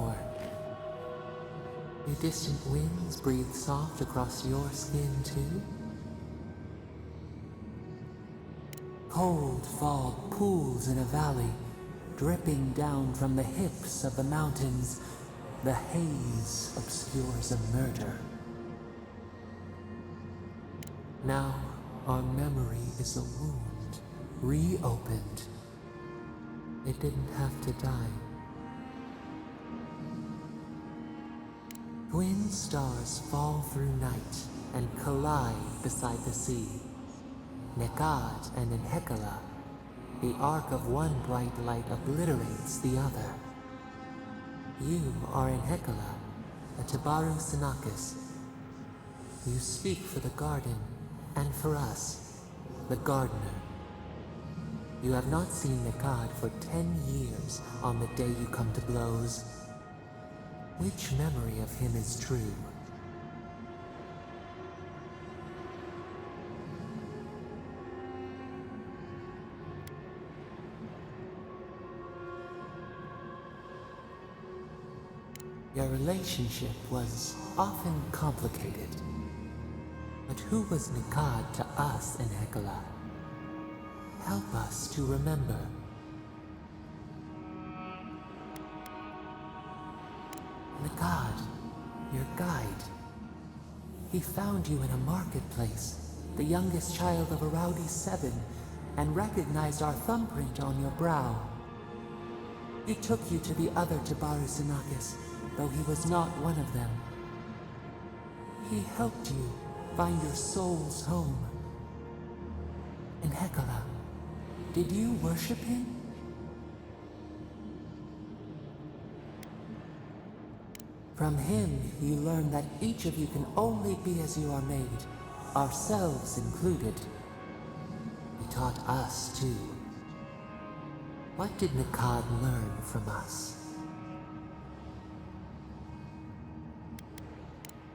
more. Do distant winds breathe soft across your skin too? Cold fog pools in a valley, dripping down from the hips of the mountains. The haze obscures a murder. Now our memory is a wound, reopened. It didn't have to die. Twin stars fall through night and collide beside the sea. Nekad and Enhekala, the arc of one bright light obliterates the other. You are Enhekala, a Tabaru Sinakis. You speak for the garden, and for us, the gardener. You have not seen Nekad for 10 years on the day you come to blows. Which memory of him is true? Your relationship was often complicated. But who was Nekad to us in Hekala? Help us to remember. Nekad, your guide. He found you in a marketplace, the youngest child of Avowed 7, and recognized our thumbprint on your brow. He took you to the other Tabaru Sinakis, though he was not one of them. He helped you find your soul's home. In Hekala, did you worship him? From him, you learned that each of you can only be as you are made, ourselves included. He taught us too. What did Nekad learn from us?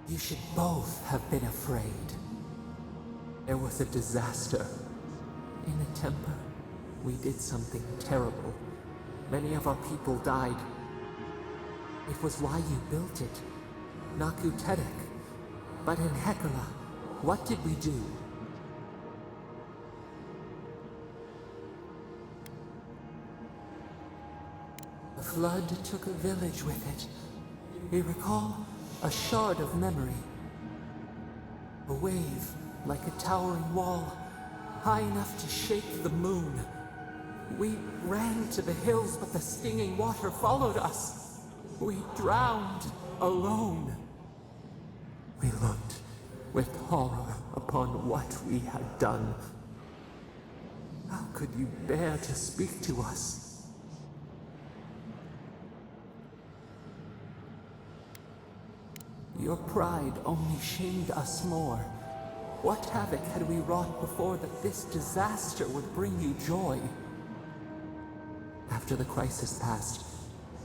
You should both have been afraid. There was a disaster. In a temper, we did something terrible. Many of our people died. It was why you built it, Naku Tedek. But in Hekala, what did we do? The flood took a village with it. You recall? A shard of memory. A wave, like a towering wall, high enough to shake the moon. We ran to the hills, but the stinging water followed us. We drowned alone. We looked with horror upon what we had done. How could you bear to speak to us? Your pride only shamed us more. What havoc had we wrought before that this disaster would bring you joy? After the crisis passed,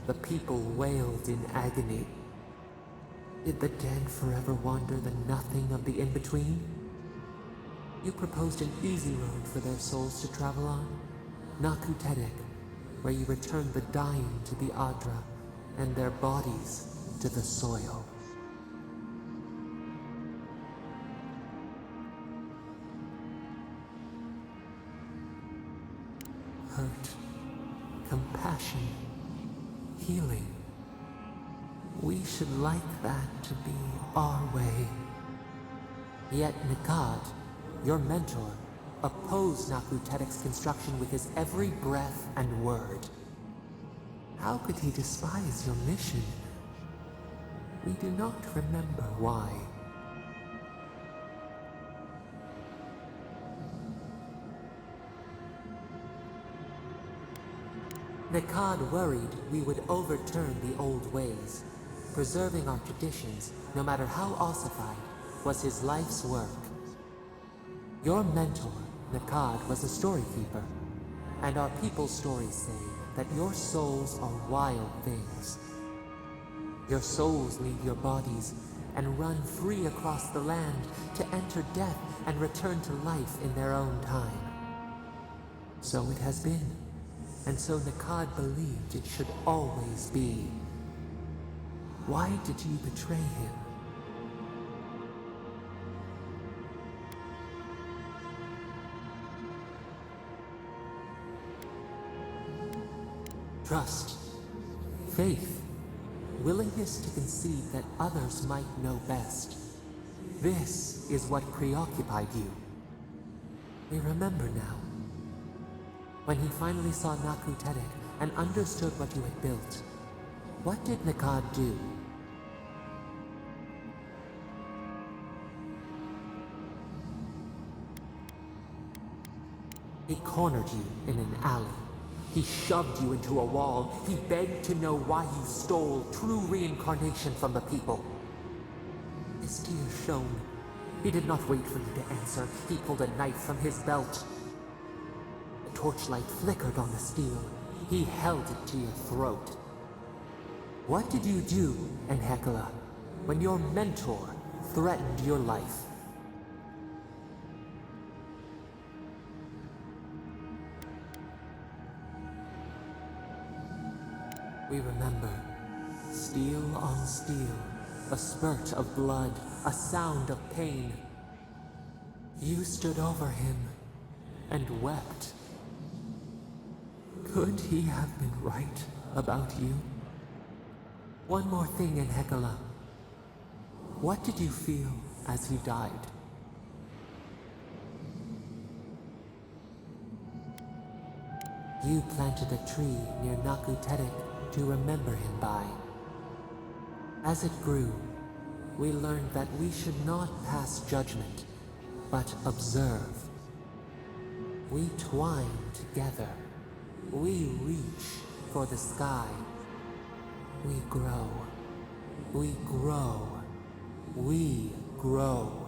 the people wailed in agony. Did the dead forever wander the nothing of the in-between? You proposed an easy road for their souls to travel on, Naku Tedek, where you returned the dying to the Adra and their bodies to the soil. Hurt, compassion, healing. We should like that to be our way. Yet Nekad, your mentor, opposed Naku Tedek's construction with his every breath and word. How could he despise your mission? We do not remember why. Nekad worried we would overturn the old ways. Preserving our traditions, no matter how ossified, was his life's work. Your mentor, Nekad, was a story keeper, and our people's stories say that your souls are wild things. Your souls leave your bodies and run free across the land to enter death and return to life in their own time. So it has been. And so Nekad believed it should always be. Why did you betray him? Trust, faith, willingness to concede that others might know best. This is what preoccupied you. We remember now. When he finally saw Naku Tedek and understood what you had built, what did Nakad do? He cornered you in an alley. He shoved you into a wall. He begged to know why you stole true reincarnation from the people. His tears shone. He did not wait for you to answer. He pulled a knife from his belt. The torchlight flickered on the steel. He held it to your throat. What did you do, Enhekala, when your mentor threatened your life? We remember. Steel on steel, a spurt of blood, a sound of pain. You stood over him and wept. Could he have been right about you? One more thing, Enhekala. What did you feel as he died? You planted a tree near Naku Tedek to remember him by. As it grew, we learned that we should not pass judgment, but observe. We twine together. We reach for the sky. We grow. We grow. We grow.